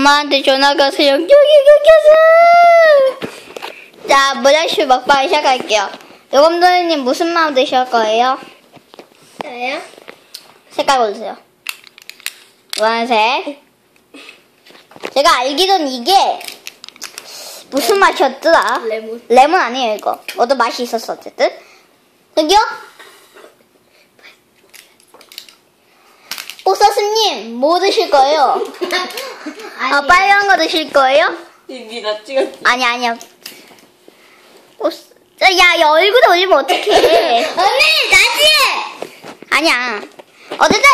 엄마한테 전화가 와서 영역이 끊겼어. 자, 모자슈 먹방 시작할게요. 요검도님 무슨 마음 드실 거예요? 저요? 색깔 고르세요. 노란색. 제가 알기론 이게 무슨 맛이었더라? 레몬. 레몬 아니에요, 이거. 어떤 맛이 있었어, 어쨌든. 저기요? 꽃사슴님, 뭐 드실 거예요? 아, 빨간 거 드실 거예요? 이미 나 찍었지. 아니야. 야, 얼굴에 올리면 어떡해. 언니, 나지? 아니야. 어쨌든,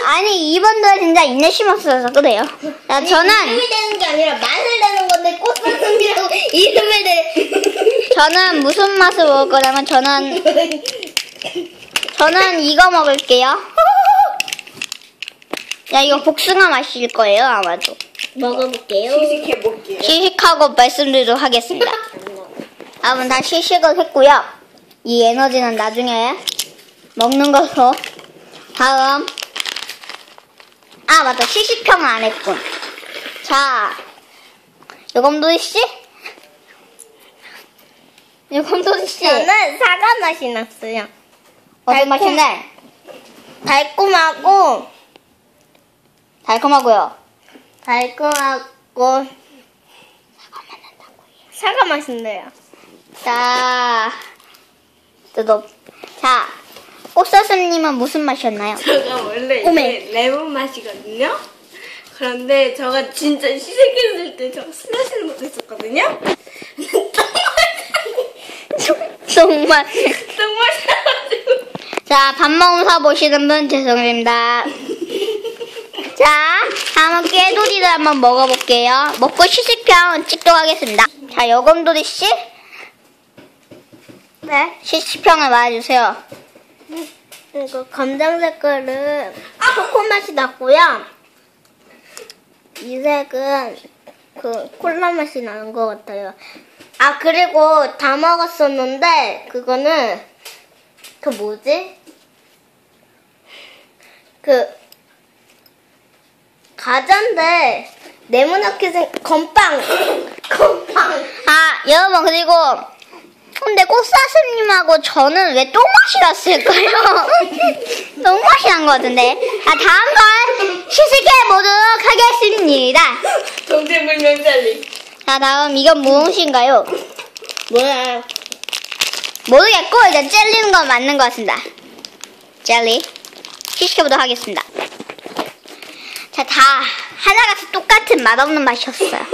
아니, 이번도 진짜 인내심 없어서 그래요. 자, 저는, 이름이 되는 게 아니라 맛을 내는 건데 꽃사슴이라고 이름을 내. 저는 무슨 맛을 먹을 거냐면, 저는 이거 먹을게요. 야, 이거 복숭아 맛일 거예요, 아마도. 먹어볼게요. 시식해볼게요. 시식하고 말씀드리도록 하겠습니다. 여러분, 다 시식을 했고요. 이 에너지는 나중에 먹는 것으로. 다음. 아, 맞다. 시식평은 안 했군. 자, 요검도리씨? 요검도리씨. 저는 사과 맛이 났어요. 어떤 맛인데? 달콤하고 달콤하고요. 사과 맛인데요. 자, 자, 꽃사슴님은 무슨 맛이었나요? 제가 원래 오메. 이게 레몬 맛이거든요. 그런데 제가 진짜 시식했을 때 저 슬러시를 못했었거든요. 정말. 정말 싫어가지고. 자, 밥 먹으면서 보시는 분 죄송합니다. 자, 다음은 깨돌이를 한번 먹어볼게요. 먹고 시식평 찍도록 하겠습니다. 자, 요검도리씨? 네? 시식평을 말해주세요. 이거 검정 색깔은 초코 맛이 났고요. 이 색은 그 콜라 맛이 나는 것 같아요. 아, 그리고 다 먹었었는데 그거는 그 뭐지? 그 과자인데 네모나게 건빵. 아, 여러분, 그리고 근데 꽃사슴님하고 저는 왜 똥맛이 났을까요? 똥맛이 난 것 같은데. 아, 다음 건 시식해보도록 하겠습니다. 정체불명 젤리. 자, 다음 이건 무엇인가요? 뭐야? 모르겠고 일단 젤리는 건 맞는 것 같습니다. 젤리 시식해보도록 하겠습니다. 자, 다 하나같이 똑같은 맛없는 맛이었어요.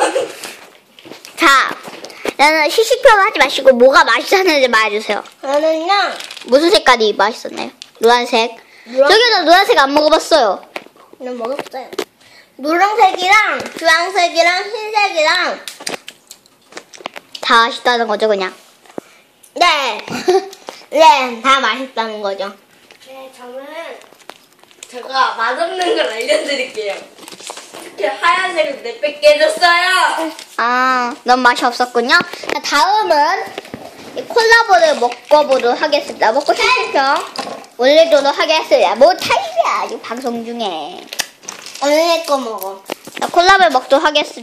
자, 나는 시식평을 하지 마시고 뭐가 맛있었는지 말해주세요. 저는요. 무슨 색깔이 맛있었나요? 노란색. 노란- 저기도 노란색 안 먹어봤어요. 그냥 먹었어요. 노란색이랑 주황색이랑 흰색이랑 다 맛있다는 거죠, 그냥. 네. 네, 다 맛있다는 거죠. 네, 저는 제가 맛없는 걸 알려드릴게요. 특히 하얀색은 내빼 깨졌어요. 아, 너무 맛이 없었군요. 자, 다음은 이 콜라보를 먹어보도록 하겠습니다. 먹고 시식평 올리도록 하겠습니다. 뭐 타입이야, 지금 방송 중에. 언니 거 먹어. 자, 콜라보를 먹도록 하겠습니다.